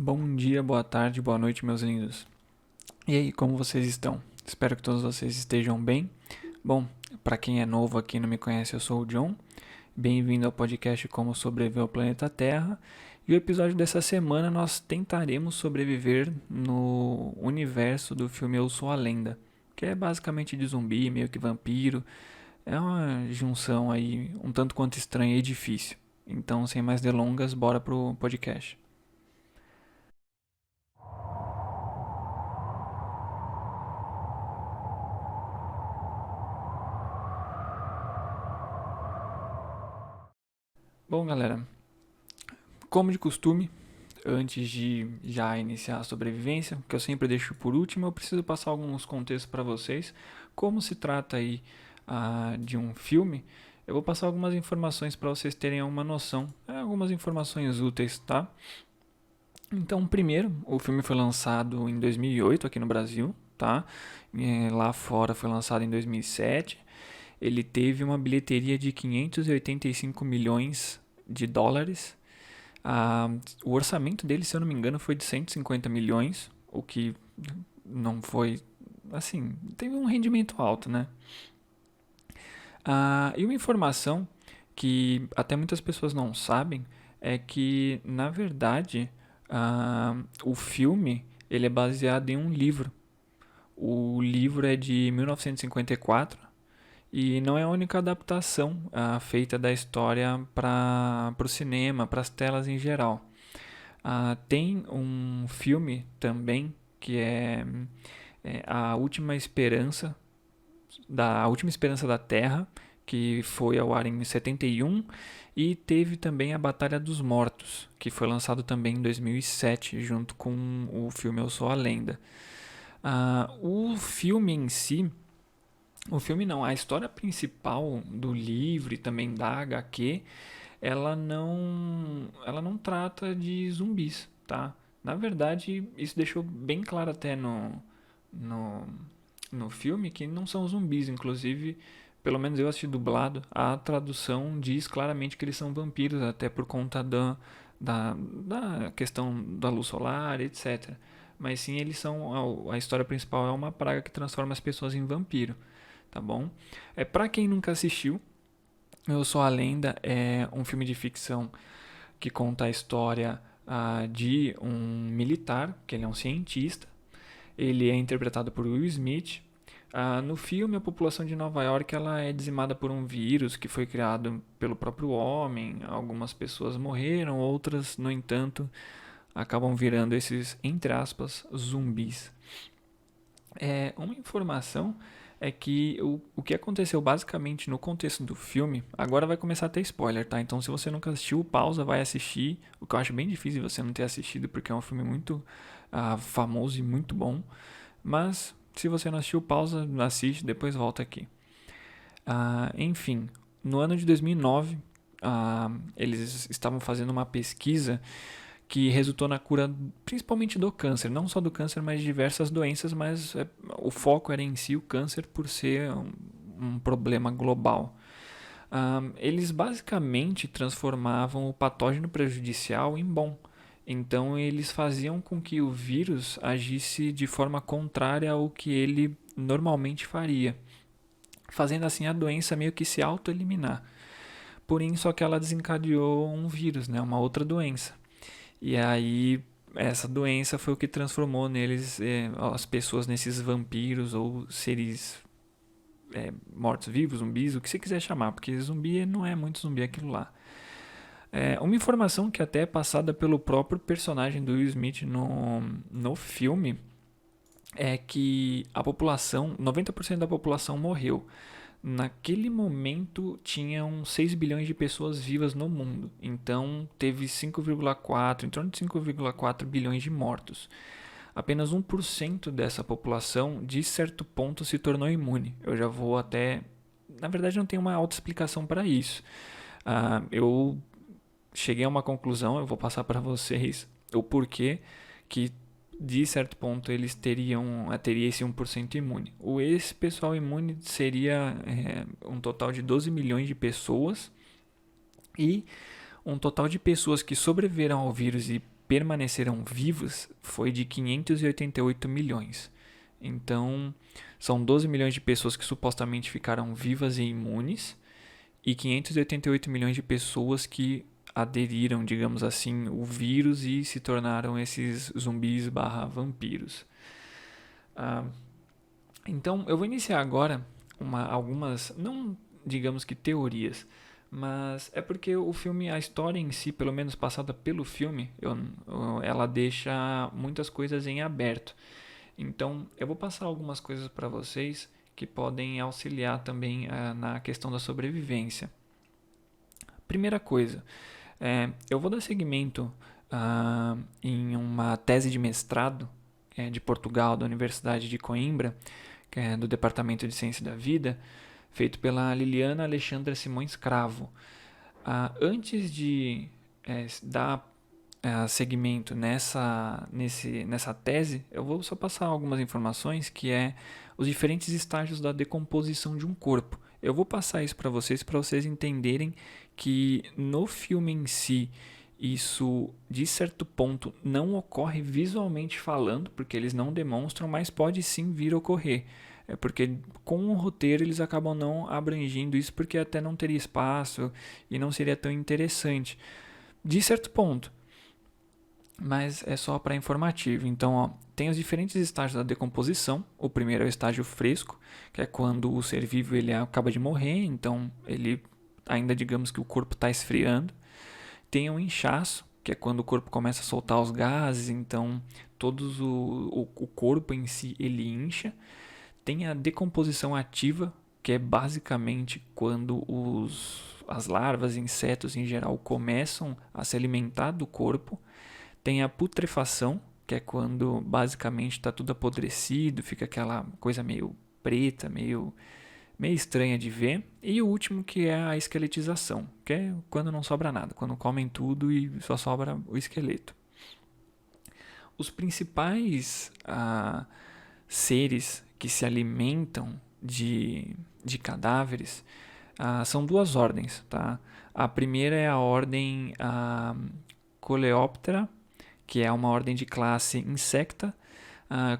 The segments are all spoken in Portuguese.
Bom dia, boa tarde, boa noite, meus lindos. E aí, como vocês estão? Espero que todos vocês estejam bem. Bom, para quem é novo aqui e não me conhece, eu sou o John. Bem-vindo ao podcast Como Sobreviver ao Planeta Terra. E o episódio dessa semana nós tentaremos sobreviver no universo do filme Eu Sou a Lenda, que é basicamente de zumbi, meio que vampiro. É uma junção aí um tanto quanto estranha e difícil. Então, sem mais delongas, bora pro podcast. Bom, galera, como de costume, antes de já iniciar a sobrevivência, que eu sempre deixo por último, eu preciso passar alguns contextos para vocês. Como se trata aí de um filme, eu vou passar algumas informações para vocês terem uma noção, algumas informações úteis, tá? Então, primeiro, o filme foi lançado em 2008 aqui no Brasil, tá? Lá fora foi lançado em 2007. Ele teve uma bilheteria de 585 milhões de dólares. O orçamento dele, se eu não me engano, foi de 150 milhões, o que não foi, assim, teve um rendimento alto, né? E uma informação que até muitas pessoas não sabem é que, na verdade, o filme ele é baseado em um livro. O livro é de 1954 e não é a única adaptação feita da história para o cinema, para as telas em geral. Tem um filme também que é A Última Esperança, A Última Esperança da Terra, que foi ao ar em 71, e teve também a Batalha dos Mortos, que foi lançado também em 2007, junto com o filme Eu Sou a Lenda. O filme em si, o filme não, a história principal do livro e também da HQ, ela não trata de zumbis, tá? Na verdade, isso deixou bem claro até no, no filme que não são zumbis, inclusive, pelo menos eu assisti dublado, a tradução diz claramente que eles são vampiros, até por conta da questão da luz solar, etc. Mas sim, eles são. A história principal é uma praga que transforma as pessoas em vampiro, tá bom? Pra quem nunca assistiu, Eu Sou a Lenda é um filme de ficção que conta a história de um militar, que ele é um cientista. Ele é interpretado por Will Smith. No filme, a população de Nova York ela é dizimada por um vírus que foi criado pelo próprio homem. Algumas pessoas morreram, outras, no entanto, acabam virando esses, entre aspas, zumbis. Uma informação é que o que aconteceu basicamente no contexto do filme, agora vai começar a ter spoiler, tá? Então se você nunca assistiu, pausa, vai assistir, o que eu acho bem difícil você não ter assistido, porque é um filme muito famoso e muito bom, mas se você não assistiu, pausa, assiste, depois volta aqui. Enfim, no ano de 2009, eles estavam fazendo uma pesquisa que resultou na cura principalmente do câncer, não só do câncer, mas de diversas doenças, mas o foco era em si o câncer por ser um problema global. Eles basicamente transformavam o patógeno prejudicial em bom. Então eles faziam com que o vírus agisse de forma contrária ao que ele normalmente faria, fazendo assim a doença meio que se auto-eliminar. Porém, só que ela desencadeou um vírus, né, uma outra doença. E aí essa doença foi o que transformou neles as pessoas nesses vampiros ou seres mortos-vivos, zumbis, o que você quiser chamar, porque zumbi não é muito zumbi aquilo lá. Uma informação que até é passada pelo próprio personagem do Will Smith no filme é que a população, 90% da população morreu. Naquele momento tinham 6 bilhões de pessoas vivas no mundo. Então teve 5,4, em torno de 5,4 bilhões de mortos. Apenas 1% dessa população, de certo ponto, se tornou imune. Eu já vou até. Na verdade, não tem uma autoexplicação para isso. Eu cheguei a uma conclusão, eu vou passar para vocês o porquê que de certo ponto eles teria esse 1% imune. Esse pessoal imune seria um total de 12 milhões de pessoas e um total de pessoas que sobreviveram ao vírus e permaneceram vivos foi de 588 milhões. Então, são 12 milhões de pessoas que supostamente ficaram vivas e imunes e 588 milhões de pessoas que aderiram, digamos assim, o vírus e se tornaram esses zumbis/vampiros. Então, eu vou iniciar agora algumas, não digamos que teorias, mas é porque o filme, a história em si, pelo menos passada pelo filme, ela deixa muitas coisas em aberto. Então, eu vou passar algumas coisas para vocês que podem auxiliar também na questão da sobrevivência. Primeira coisa, eu vou dar seguimento em uma tese de mestrado de Portugal, da Universidade de Coimbra, que é do Departamento de Ciência da Vida, feito pela Liliana Alexandra Simões Cravo. Antes de dar segmento nessa tese, eu vou só passar algumas informações que é os diferentes estágios da decomposição de um corpo. Eu vou passar isso para vocês entenderem que no filme em si, isso de certo ponto não ocorre visualmente falando, porque eles não demonstram, mas pode sim vir a ocorrer. É porque com o roteiro eles acabam não abrangindo isso, porque até não teria espaço e não seria tão interessante. De certo ponto. Mas é só para informativo. Então, tem os diferentes estágios da decomposição. O primeiro é o estágio fresco, que é quando o ser vivo ele acaba de morrer, então ele ainda digamos que o corpo está esfriando. Tem o inchaço, que é quando o corpo começa a soltar os gases, então o corpo em si ele incha. Tem a decomposição ativa, que é basicamente quando as larvas, insetos em geral, começam a se alimentar do corpo. Tem a putrefação, que é quando basicamente está tudo apodrecido, fica aquela coisa meio preta, meio estranha de ver. E o último que é a esqueletização, que é quando não sobra nada, quando comem tudo e só sobra o esqueleto. Os principais seres que se alimentam de cadáveres são duas ordens. Tá? A primeira é a ordem Coleoptera, que é uma ordem de classe insecta,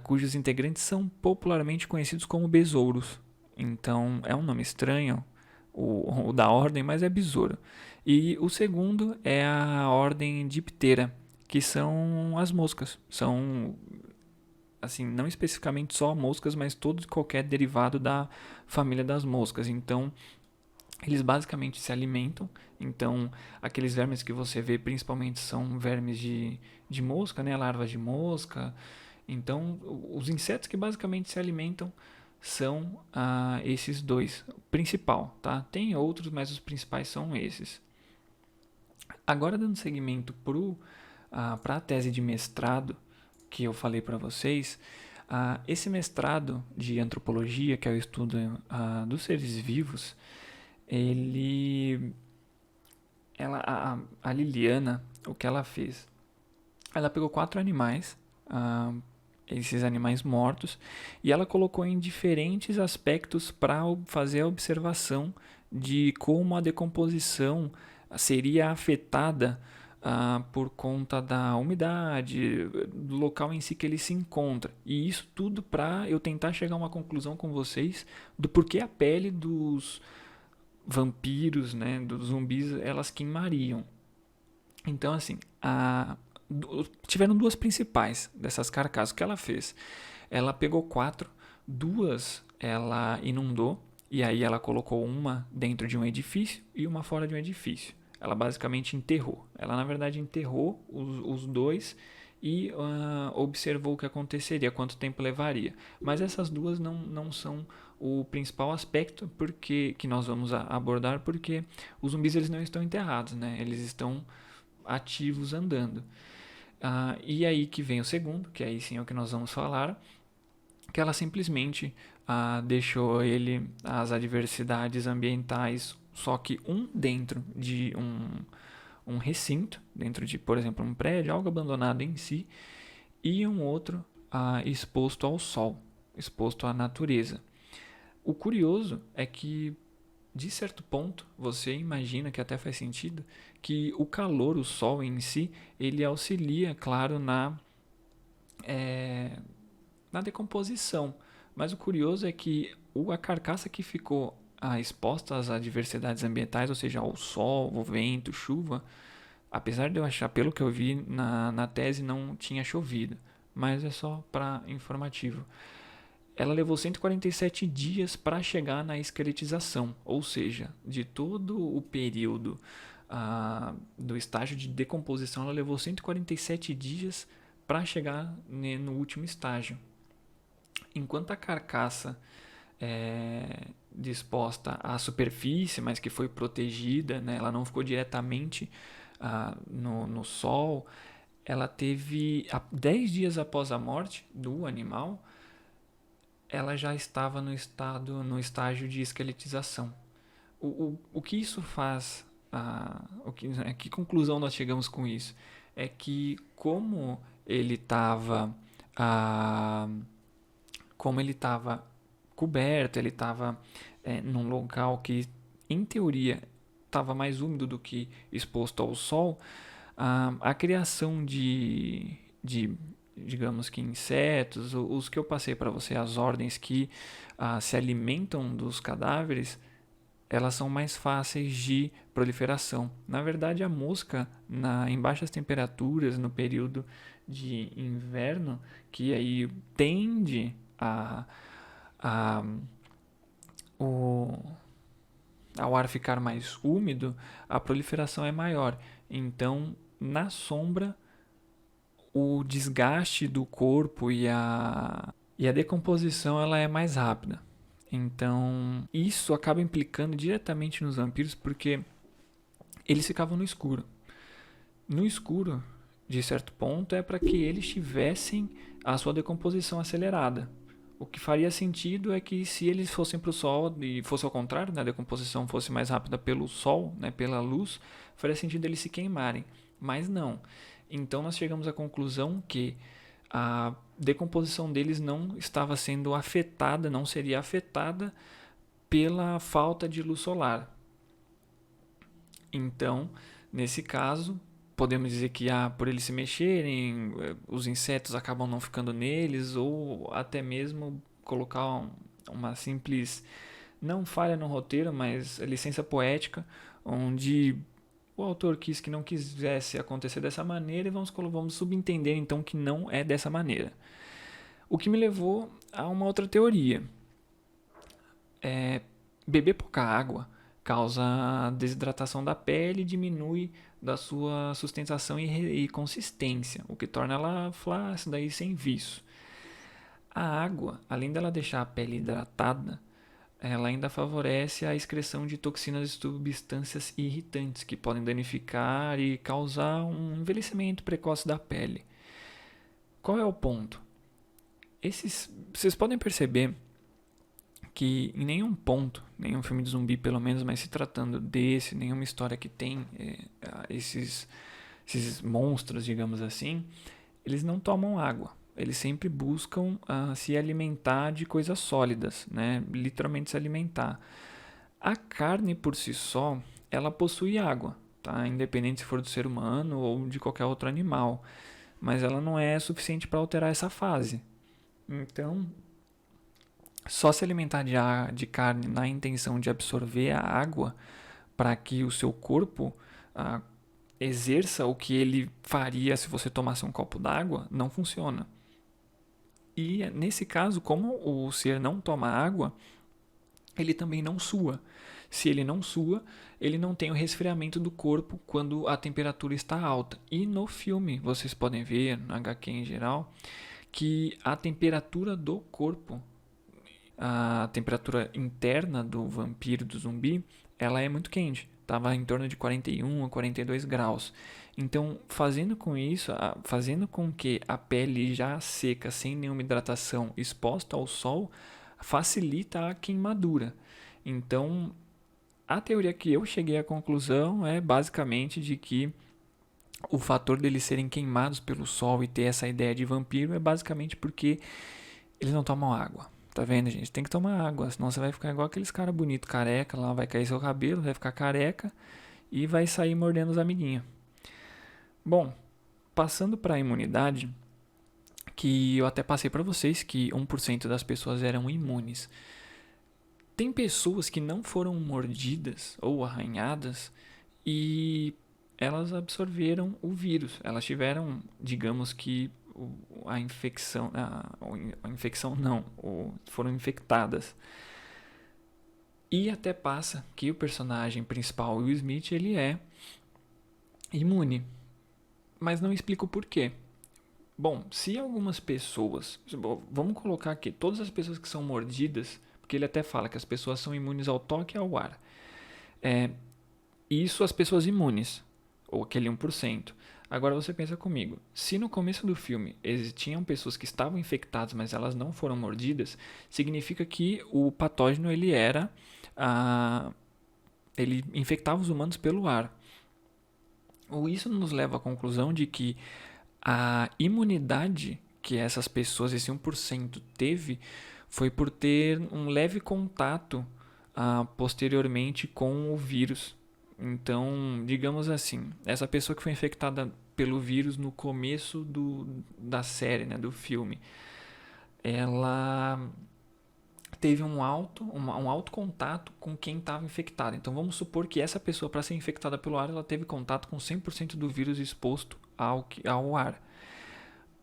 cujos integrantes são popularmente conhecidos como besouros. Então, é um nome estranho, o da ordem, mas é besouro. E o segundo é a ordem Diptera, que são as moscas. São, assim, não especificamente só moscas, mas todo e qualquer derivado da família das moscas. Então, eles basicamente se alimentam. Então, aqueles vermes que você vê principalmente são vermes de mosca, né? Larvas de mosca. Então, os insetos que basicamente se alimentam são esses dois. O principal, tá? Tem outros, mas os principais são esses. Agora, dando seguimento para a tese de mestrado que eu falei para vocês, esse mestrado de antropologia, que é o estudo dos seres vivos, a Liliana, o que ela fez? Ela pegou 4 animais, esses animais mortos, e ela colocou em diferentes aspectos para fazer a observação de como a decomposição seria afetada por conta da umidade, do local em si que ele se encontra. E isso tudo para eu tentar chegar a uma conclusão com vocês do porquê a pele dos vampiros, né, dos zumbis, elas queimariam. Então, assim, tiveram duas principais dessas carcaças. O que ela fez? Ela pegou 4, 2 ela inundou, e aí ela colocou uma dentro de um edifício e uma fora de um edifício. Ela basicamente enterrou. Ela, na verdade, enterrou os dois e observou o que aconteceria, quanto tempo levaria. Mas essas duas não são o principal aspecto que nós vamos abordar, porque os zumbis eles não estão enterrados, né? Eles estão ativos andando. E aí que vem o segundo, que aí sim é o que nós vamos falar, que ela simplesmente deixou as adversidades ambientais, só que dentro de um recinto, dentro de, por exemplo, um prédio, algo abandonado em si, e um outro exposto ao sol, exposto à natureza. O curioso é que de certo ponto, você imagina que até faz sentido que o calor, o sol em si, ele auxilia, claro, é, na decomposição. Mas o curioso é que a carcaça que ficou exposta às adversidades ambientais, ou seja, ao sol, ao vento, chuva, apesar de eu achar, pelo que eu vi na tese, não tinha chovido. Mas é só para informativo. Ela levou 147 dias para chegar na esqueletização, ou seja, de todo o período do estágio de decomposição, ela levou 147 dias para chegar no último estágio. Enquanto a carcaça disposta à superfície, mas que foi protegida, né, ela não ficou diretamente no sol, ela teve 10 dias após a morte do animal, ela já estava no estágio de esqueletização. O que isso faz? Que conclusão nós chegamos com isso? É que como ele estava coberto, ele estava num local que, em teoria, estava mais úmido do que exposto ao sol, a criação de digamos que insetos, os que eu passei para você, as ordens que se alimentam dos cadáveres, elas são mais fáceis de proliferação. Na verdade, a mosca, em baixas temperaturas, no período de inverno, que aí tende a ao ar ficar mais úmido, a proliferação é maior. Então, na sombra, o desgaste do corpo e a decomposição ela é mais rápida. Então, isso acaba implicando diretamente nos vampiros porque eles ficavam no escuro. No escuro, de certo ponto, é para que eles tivessem a sua decomposição acelerada. O que faria sentido é que se eles fossem para o sol e fosse ao contrário, né, a decomposição fosse mais rápida pelo sol, né, pela luz, faria sentido eles se queimarem. Mas não. Então nós chegamos à conclusão que a decomposição deles não estava sendo afetada, não seria afetada pela falta de luz solar. Então, nesse caso, podemos dizer que por eles se mexerem, os insetos acabam não ficando neles, ou até mesmo colocar uma simples, não falha no roteiro, mas licença poética, onde o autor quis que não quisesse acontecer dessa maneira e vamos subentender então que não é dessa maneira. O que me levou a uma outra teoria. Beber pouca água causa desidratação da pele e diminui da sua sustentação e consistência, o que torna ela flácida e sem viço. A água, além dela deixar a pele hidratada, ela ainda favorece a excreção de toxinas e substâncias irritantes que podem danificar e causar um envelhecimento precoce da pele. Qual é o ponto? Vocês podem perceber que em nenhum ponto, nenhum filme de zumbi pelo menos, mas se tratando nenhuma história que tem esses monstros, digamos assim, eles não tomam água. Eles sempre buscam se alimentar de coisas sólidas, né? Literalmente se alimentar. A carne por si só, ela possui água, tá? Independente se for do ser humano ou de qualquer outro animal, mas ela não é suficiente para alterar essa fase. Então, só se alimentar de carne na intenção de absorver a água para que o seu corpo exerça o que ele faria se você tomasse um copo d'água, não funciona. E nesse caso, como o ser não toma água, ele também não sua. Se ele não sua, ele não tem o resfriamento do corpo quando a temperatura está alta. E no filme, vocês podem ver, no HQ em geral, que a temperatura do corpo, a temperatura interna do vampiro, do zumbi, ela é muito quente. Estava em torno de 41 a 42 graus. Então, fazendo com que a pele já seca, sem nenhuma hidratação, exposta ao sol, facilita a queimadura. Então, a teoria que eu cheguei à conclusão é basicamente de que o fator deles serem queimados pelo sol e ter essa ideia de vampiro é basicamente porque eles não tomam água. Tá vendo, gente? Tem que tomar água, senão você vai ficar igual aqueles caras bonitos, careca lá, vai cair seu cabelo, vai ficar careca e vai sair mordendo os amiguinhos. Bom, passando para a imunidade, que eu até passei para vocês que 1% das pessoas eram imunes. Tem pessoas que não foram mordidas ou arranhadas e elas absorveram o vírus. Elas tiveram, digamos que a infecção, a infecção não, foram infectadas. E até passa que o personagem principal, Will Smith, ele é imune. Mas não explico o porquê. Bom, se algumas pessoas, vamos colocar aqui, todas as pessoas que são mordidas, porque ele até fala que as pessoas são imunes ao toque e ao ar. Isso as pessoas imunes, ou aquele 1%. Agora você pensa comigo, se no começo do filme existiam pessoas que estavam infectadas, mas elas não foram mordidas, significa que o patógeno ele era, ele infectava os humanos pelo ar. Ou isso nos leva à conclusão de que a imunidade que essas pessoas, esse 1%, teve, foi por ter um leve contato posteriormente com o vírus. Então, digamos assim, essa pessoa que foi infectada pelo vírus no começo da série, né, do filme, ela teve um alto contato com quem estava infectado. Então, vamos supor que essa pessoa, para ser infectada pelo ar, ela teve contato com 100% do vírus exposto ao ar.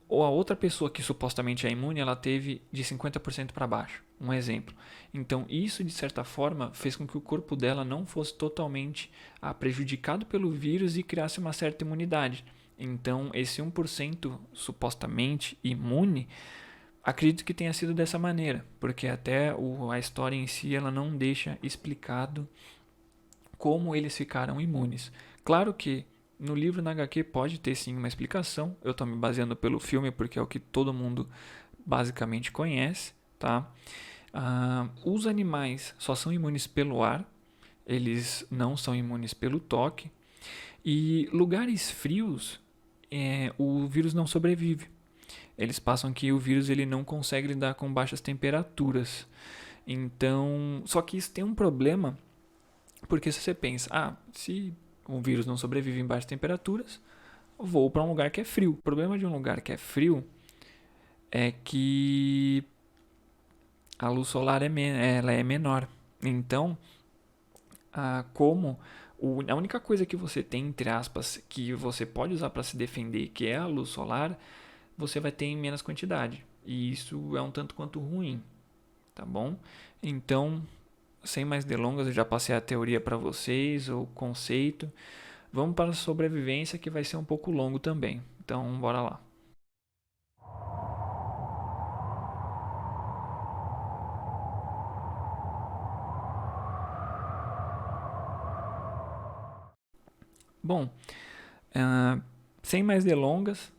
Ou a outra pessoa que supostamente é imune, ela teve de 50% para baixo. Um exemplo. Então, isso, de certa forma, fez com que o corpo dela não fosse totalmente prejudicado pelo vírus e criasse uma certa imunidade. Então, esse 1% supostamente imune, acredito que tenha sido dessa maneira, porque até a história em si ela não deixa explicado como eles ficaram imunes. Claro que no livro, na HQ, pode ter sim uma explicação. Eu estou me baseando pelo filme porque é o que todo mundo basicamente conhece, tá? Os animais só são imunes pelo ar, eles não são imunes pelo toque. E lugares frios, o vírus não sobrevive. Eles passam que o vírus ele não consegue lidar com baixas temperaturas. Então, só que isso tem um problema, porque se você pensa, se o vírus não sobrevive em baixas temperaturas, vou para um lugar que é frio. O problema de um lugar que é frio é que a luz solar ela é menor. Então, como a única coisa que você tem, entre aspas, que você pode usar para se defender, que é a luz solar, você vai ter em menos quantidade. E isso é um tanto quanto ruim, tá bom? Então, sem mais delongas, eu já passei a teoria para vocês, o conceito. Vamos para a sobrevivência, que vai ser um pouco longo também. Então, bora lá. Bom, sem mais delongas,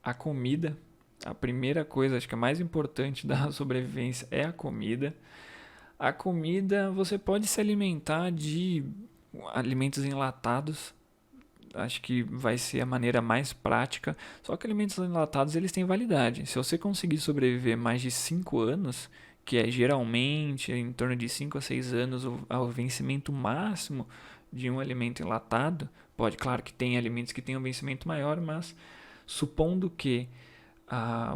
a comida. A primeira coisa, acho que a mais importante da sobrevivência é a comida. A comida, você pode se alimentar de alimentos enlatados. Acho que vai ser a maneira mais prática. Só que alimentos enlatados, eles têm validade. Se você conseguir sobreviver mais de 5 anos, que é geralmente em torno de 5 a 6 anos o vencimento máximo de um alimento enlatado, claro que tem alimentos que têm um vencimento maior, mas supondo que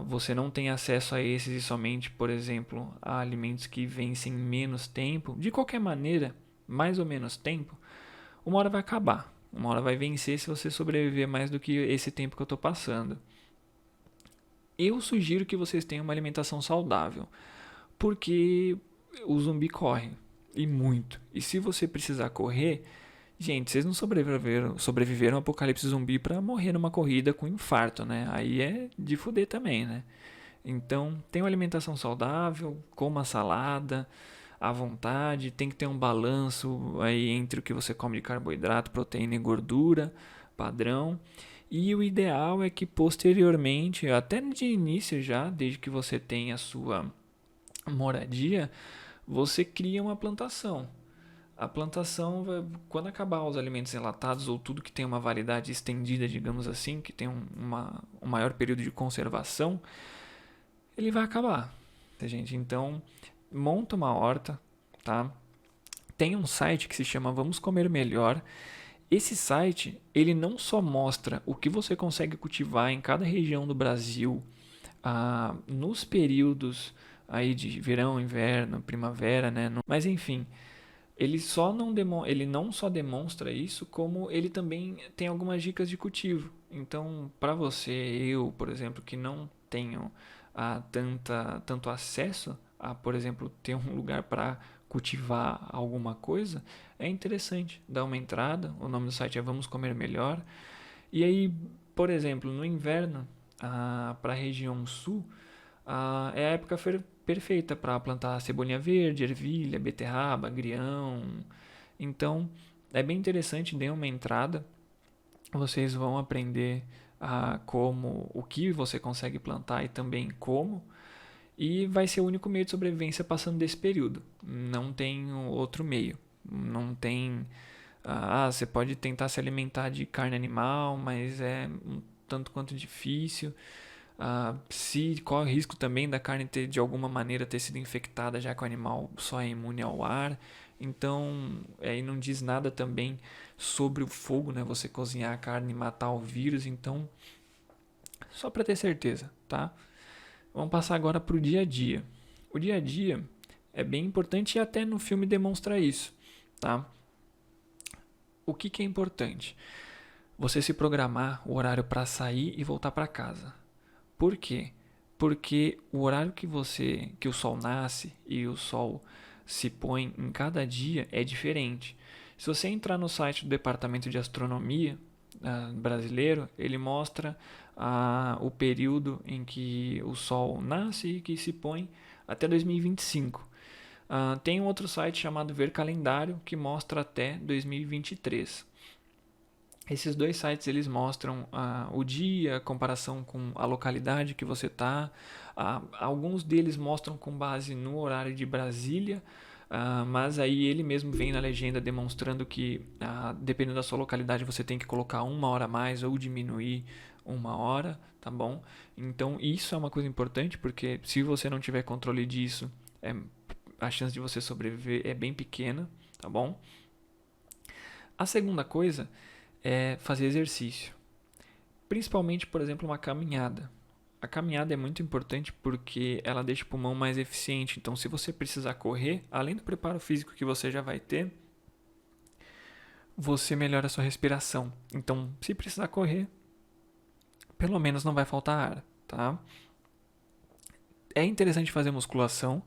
você não tem acesso a esses e somente, por exemplo, a alimentos que vencem menos tempo, de qualquer maneira, mais ou menos tempo, uma hora vai acabar. Uma hora vai vencer se você sobreviver mais do que esse tempo que eu estou passando. Eu sugiro que vocês tenham uma alimentação saudável, porque o zumbi corre, e muito. E se você precisar correr, gente, vocês não sobreviveram ao apocalipse zumbi para morrer numa corrida com infarto, né? Aí é de fuder também, né? Então, tenha uma alimentação saudável, coma salada à vontade, tem que ter um balanço aí entre o que você come de carboidrato, proteína e gordura, padrão. E o ideal é que posteriormente, até de início já, desde que você tenha a sua moradia, você cria uma plantação. A plantação, quando acabar os alimentos enlatados ou tudo que tem uma validade estendida, digamos assim, que tem um maior período de conservação, ele vai acabar. gente. Então, monta uma horta, tá? Tem um site que se chama Vamos Comer Melhor. Esse site, ele não só mostra o que você consegue cultivar em cada região do Brasil, nos períodos aí de verão, inverno, primavera, né? Mas enfim, ele não só demonstra isso, como ele também tem algumas dicas de cultivo. Então, para você, eu, por exemplo, que não tenho tanto acesso a, por exemplo, ter um lugar para cultivar alguma coisa, é interessante dar uma entrada. O nome do site é Vamos Comer Melhor. E aí, por exemplo, no inverno, para a região sul, é a época perfeita para plantar cebolinha verde, ervilha, beterraba, agrião. Então, é bem interessante, dê uma entrada. Vocês vão aprender o que você consegue plantar e também como. E vai ser o único meio de sobrevivência passando desse período. Não tem outro meio. Não tem. Você pode tentar se alimentar de carne animal, mas é um tanto quanto difícil. Se corre o risco também da carne ter de alguma maneira ter sido infectada, já que o animal só é imune ao ar. Então, aí não diz nada também sobre o fogo, né? Você cozinhar a carne e matar o vírus. Então, só para ter certeza, tá? Vamos passar agora para o dia a dia. O dia a dia é bem importante e até no filme demonstra isso, tá? O que é importante? Você se programar o horário para sair e voltar para casa. Por quê? Porque o horário que o sol nasce e o sol se põe em cada dia é diferente. Se você entrar no site do Departamento de Astronomia brasileiro, ele mostra o período em que o sol nasce e que se põe até 2025. Tem um outro site chamado Ver Calendário que mostra até 2023. Esses dois sites eles mostram o dia, a comparação com a localidade que você está. Alguns deles mostram com base no horário de Brasília, mas aí ele mesmo vem na legenda demonstrando que, dependendo da sua localidade, você tem que colocar 1 hora a mais ou diminuir 1 hora, tá bom? Então isso é uma coisa importante, porque se você não tiver controle disso, a chance de você sobreviver é bem pequena, tá bom? A segunda coisa é fazer exercício. Principalmente, por exemplo, uma caminhada. A caminhada é muito importante porque ela deixa o pulmão mais eficiente. Então, se você precisar correr, além do preparo físico que você já vai ter, você melhora a sua respiração. Então, se precisar correr, pelo menos não vai faltar ar, tá? É interessante fazer musculação.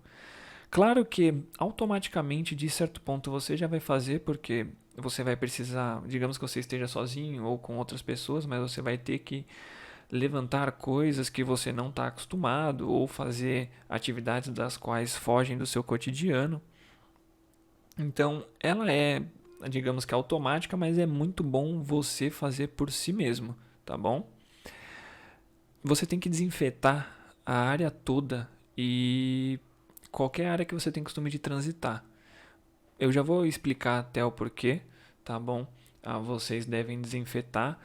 Claro que automaticamente, de certo ponto, você já vai fazer, porque você vai precisar, digamos que você esteja sozinho ou com outras pessoas, mas você vai ter que levantar coisas que você não está acostumado ou fazer atividades das quais fogem do seu cotidiano. Então, ela é, digamos que automática, mas é muito bom você fazer por si mesmo, tá bom? Você tem que desinfetar a área toda e qualquer área que você tem costume de transitar. Eu já vou explicar até o porquê, tá bom? Vocês devem desinfetar.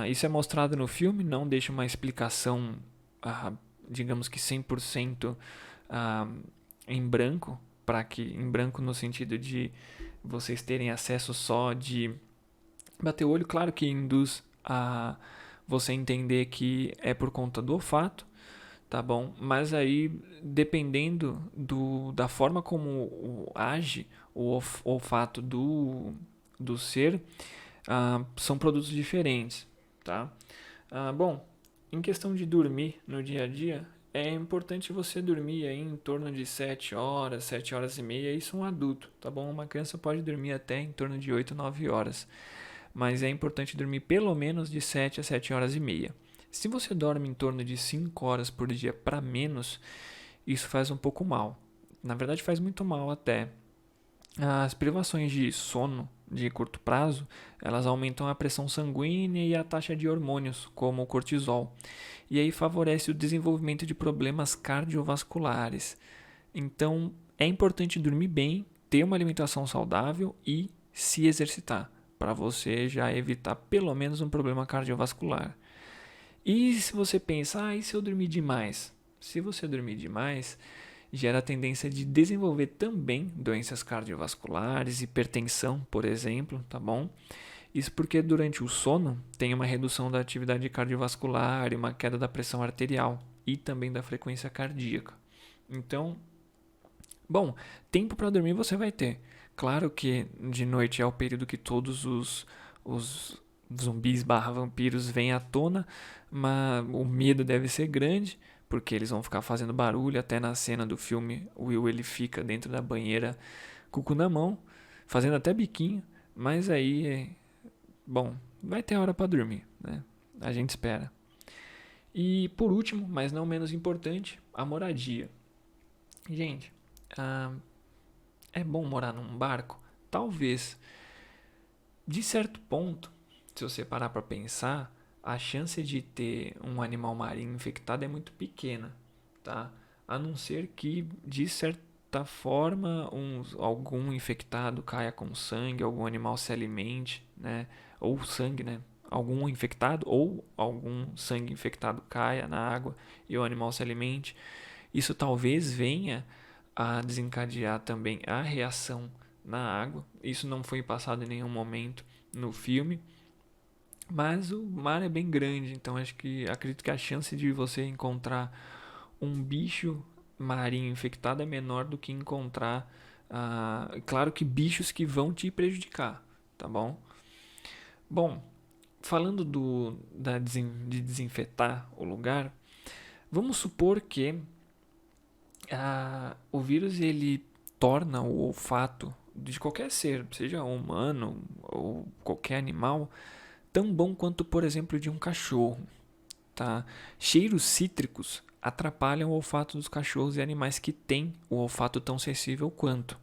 Isso é mostrado no filme, não deixa uma explicação, digamos que 100% em branco, em branco no sentido de vocês terem acesso só de bater o olho. Claro que induz a você entender que é por conta do olfato, tá bom? Mas aí, dependendo da forma como age o olfato do ser, são produtos diferentes, tá? Bom, em questão de dormir no dia a dia, é importante você dormir aí em torno de 7 horas, 7 horas e meia, isso um adulto, tá bom? Uma criança pode dormir até em torno de 8, 9 horas, mas é importante dormir pelo menos de 7 a 7 horas e meia. Se você dorme em torno de 5 horas por dia para menos, isso faz um pouco mal. Na verdade, faz muito mal até. As privações de sono de curto prazo, elas aumentam a pressão sanguínea e a taxa de hormônios, como o cortisol. E aí favorece o desenvolvimento de problemas cardiovasculares. Então, é importante dormir bem, ter uma alimentação saudável e se exercitar, para você já evitar pelo menos um problema cardiovascular. E se você pensa, e se eu dormir demais? Se você dormir demais, gera a tendência de desenvolver também doenças cardiovasculares, hipertensão, por exemplo, tá bom? Isso porque durante o sono tem uma redução da atividade cardiovascular e uma queda da pressão arterial e também da frequência cardíaca. Então, bom, tempo para dormir você vai ter. Claro que de noite é o período que todos os zumbis barra vampiros vêm à tona, mas o medo deve ser grande, porque eles vão ficar fazendo barulho. Até na cena do filme, o Will ele fica dentro da banheira com o cu na mão, fazendo até biquinho, mas aí, bom, vai ter hora para dormir, né? A gente espera. E por último, mas não menos importante, a moradia. Gente, é bom morar num barco? Talvez. De certo ponto, se você parar para pensar, a chance de ter um animal marinho infectado é muito pequena, tá? A não ser que, de certa forma, algum infectado caia com sangue, algum animal se alimente, né? Ou sangue, né? Algum infectado ou algum sangue infectado caia na água e o animal se alimente. Isso talvez venha a desencadear também a reação na água. Isso não foi passado em nenhum momento no filme, mas o mar é bem grande, então acredito que a chance de você encontrar um bicho marinho infectado é menor do que encontrar, claro que bichos que vão te prejudicar, tá bom? Bom, falando de desinfetar o lugar, vamos supor que o vírus ele torna o olfato de qualquer ser, seja humano ou qualquer animal, tão bom quanto, por exemplo, de um cachorro. Tá? Cheiros cítricos atrapalham o olfato dos cachorros e animais que têm o olfato tão sensível quanto.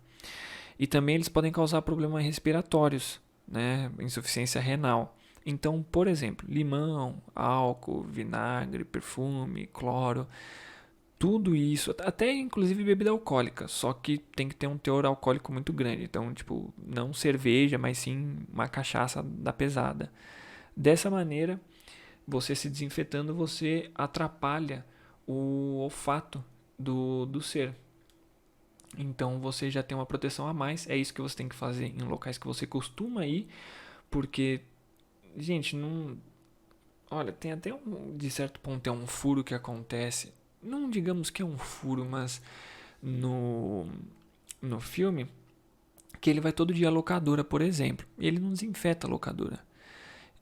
E também eles podem causar problemas respiratórios, né? Insuficiência renal. Então, por exemplo, limão, álcool, vinagre, perfume, cloro, tudo isso, até inclusive bebida alcoólica, só que tem que ter um teor alcoólico muito grande. Então, tipo, não cerveja, mas sim uma cachaça da pesada. Dessa maneira, você se desinfetando, você atrapalha o olfato do ser. Então, você já tem uma proteção a mais. É isso que você tem que fazer em locais que você costuma ir, porque, gente, não... Olha, tem até de certo ponto é um furo que acontece. Não digamos que é um furo, mas no filme, que ele vai todo dia à locadora, por exemplo, e ele não desinfeta a locadora.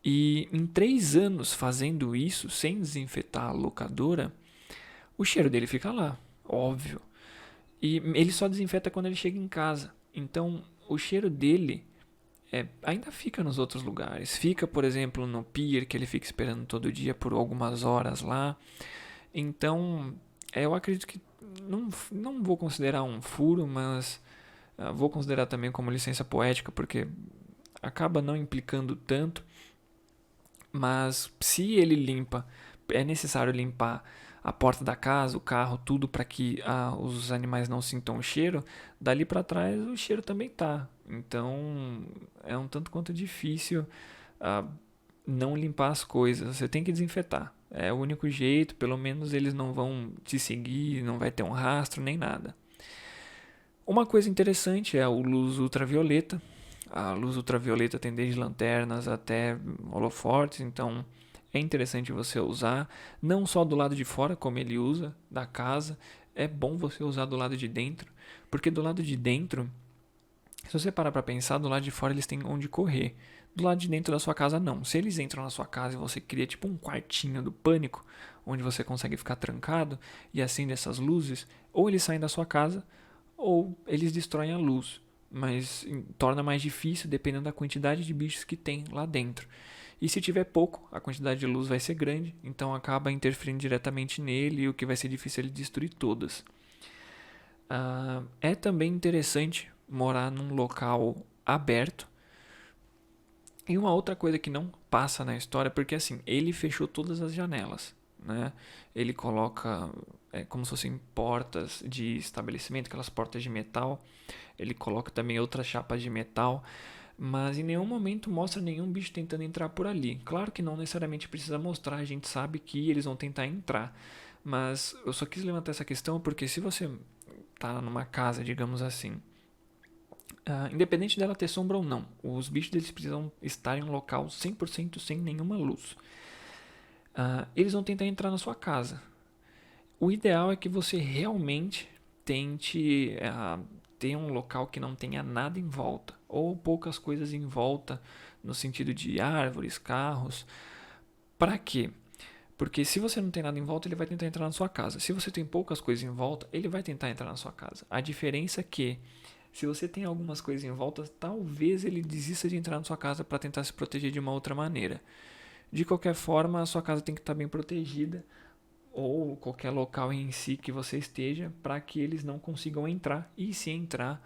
E em 3 anos fazendo isso, sem desinfetar a locadora, o cheiro dele fica lá, óbvio. E ele só desinfeta quando ele chega em casa. Então, o cheiro dele ainda fica nos outros lugares. Fica, por exemplo, no pier, que ele fica esperando todo dia por algumas horas lá. Então, eu acredito que não vou considerar um furo, mas vou considerar também como licença poética, porque acaba não implicando tanto. Mas se ele limpa, é necessário limpar a porta da casa, o carro, tudo para que os animais não sintam o cheiro, dali para trás o cheiro também tá. Então é um tanto quanto difícil não limpar as coisas. Você tem que desinfetar. É o único jeito, pelo menos eles não vão te seguir, não vai ter um rastro nem nada. Uma coisa interessante é a luz ultravioleta. A luz ultravioleta tem desde lanternas até holofortes, então é interessante você usar, não só do lado de fora, como ele usa, da casa, é bom você usar do lado de dentro, porque do lado de dentro, se você parar para pensar, do lado de fora eles têm onde correr, do lado de dentro da sua casa não. Se eles entram na sua casa e você cria tipo um quartinho do pânico, onde você consegue ficar trancado e acende essas luzes, ou eles saem da sua casa, ou eles destroem a luz, mas torna mais difícil dependendo da quantidade de bichos que tem lá dentro. E se tiver pouco, a quantidade de luz vai ser grande, então acaba interferindo diretamente nele, e o que vai ser difícil é ele destruir todas. É também interessante morar num local aberto. E uma outra coisa que não passa na história, porque assim, ele fechou todas as janelas, né? Ele coloca como se fossem portas de estabelecimento, aquelas portas de metal. Ele coloca também outras chapas de metal, mas em nenhum momento mostra nenhum bicho tentando entrar por ali. Claro que não necessariamente precisa mostrar, a gente sabe que eles vão tentar entrar. Mas eu só quis levantar essa questão porque se você tá numa casa, digamos assim. Independente dela ter sombra ou não, os bichos eles precisam estar em um local 100% sem nenhuma luz. Eles vão tentar entrar na sua casa. O ideal é que você realmente tente ter um local que não tenha nada em volta, ou poucas coisas em volta, no sentido de árvores, carros. Para quê? Porque se você não tem nada em volta, ele vai tentar entrar na sua casa. Se você tem poucas coisas em volta, ele vai tentar entrar na sua casa. A diferença é que, se você tem algumas coisas em volta, talvez ele desista de entrar na sua casa para tentar se proteger de uma outra maneira. De qualquer forma, a sua casa tem que estar bem protegida, ou qualquer local em si que você esteja, para que eles não consigam entrar. E se entrar,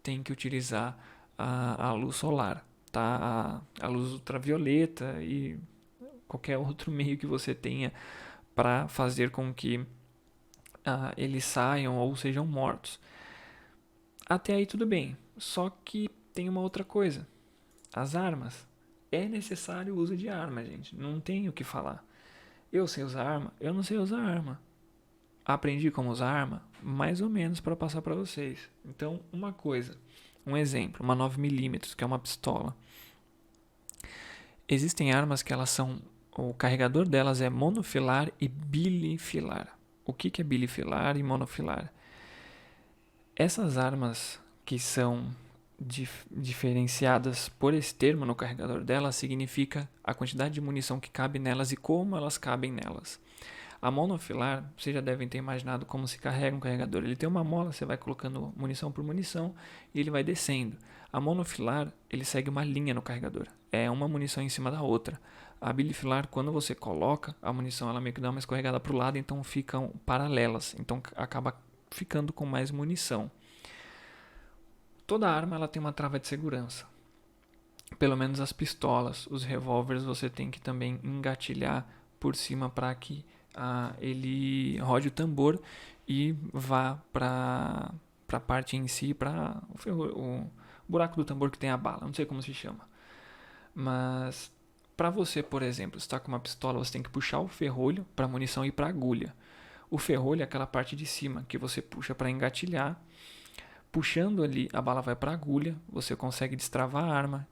tem que utilizar a luz solar, tá? A luz ultravioleta e qualquer outro meio que você tenha para fazer com que eles saiam ou sejam mortos. Até aí tudo bem, só que tem uma outra coisa: as armas. É necessário o uso de arma, gente, não tem o que falar. Eu sei usar arma? Eu não sei usar arma. Aprendi como usar arma? Mais ou menos, para passar para vocês. Então, uma coisa, um exemplo, uma 9mm, que é uma pistola. Existem armas que elas são, o carregador delas é monofilar e bilifilar. O que é bilifilar e monofilar? Essas armas que são diferenciadas por esse termo no carregador delas significa a quantidade de munição que cabe nelas e como elas cabem nelas. A monofilar, vocês já devem ter imaginado como se carrega um carregador. Ele tem uma mola, você vai colocando munição por munição e ele vai descendo. A monofilar, ele segue uma linha no carregador. É uma munição em cima da outra. A bilifilar, quando você coloca a munição, ela meio que dá uma escorregada para o lado, então ficam paralelas. Então acaba ficando com mais munição. Toda arma ela tem uma trava de segurança. Pelo menos as pistolas, os revólveres, você tem que também engatilhar por cima para que ele rode o tambor e vá para a parte em si, para o buraco do tambor que tem a bala. Não sei como se chama. Mas para você, por exemplo, estar com uma pistola, você tem que puxar o ferrolho para a munição ir para a agulha. O ferrolho é aquela parte de cima que você puxa para engatilhar. Puxando ali, a bala vai para a agulha, você consegue destravar a arma.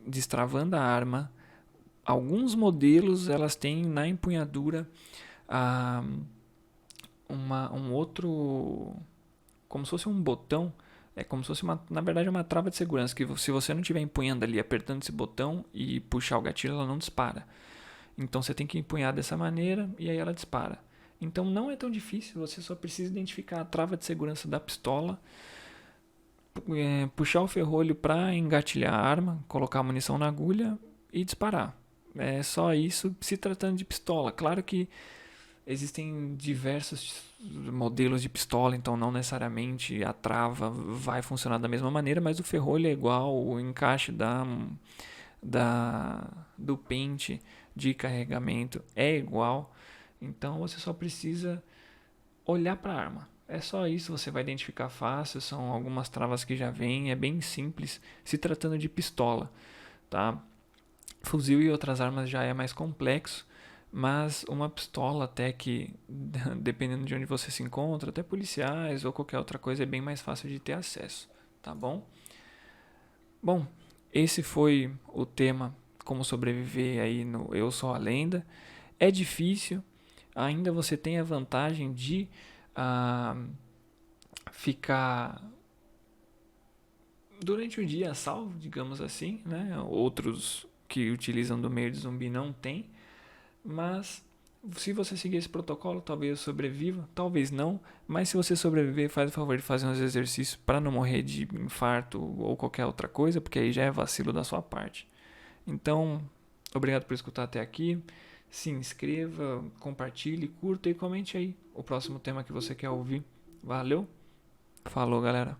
Destravando a arma, alguns modelos elas têm na empunhadura um outro, como se fosse um botão, é como se fosse na verdade uma trava de segurança, que se você não estiver empunhando ali, apertando esse botão e puxar o gatilho, ela não dispara. Então você tem que empunhar dessa maneira e aí ela dispara. Então não é tão difícil, você só precisa identificar a trava de segurança da pistola, puxar o ferrolho para engatilhar a arma, colocar a munição na agulha e disparar. É só isso se tratando de pistola. Claro que existem diversos modelos de pistola, então não necessariamente a trava vai funcionar da mesma maneira, mas o ferrolho é igual, o encaixe do pente de carregamento é igual. Então você só precisa olhar para a arma. É só isso, você vai identificar fácil, são algumas travas que já vêm, é bem simples, se tratando de pistola, tá? Fuzil e outras armas já é mais complexo, mas uma pistola até que, dependendo de onde você se encontra, até policiais ou qualquer outra coisa, é bem mais fácil de ter acesso, tá bom? Bom, esse foi o tema, como sobreviver aí no Eu Sou a Lenda. É difícil, ainda você tem a vantagem de ficar durante o dia a salvo, digamos assim, né? Outros que utilizam do meio de zumbi não tem, mas se você seguir esse protocolo, talvez sobreviva, talvez não, mas se você sobreviver, faz o favor de fazer uns exercícios para não morrer de infarto ou qualquer outra coisa, porque aí já é vacilo da sua parte. Então, obrigado por escutar até aqui. Se inscreva, compartilhe, curta e comente aí o próximo tema que você quer ouvir. Valeu, falou galera.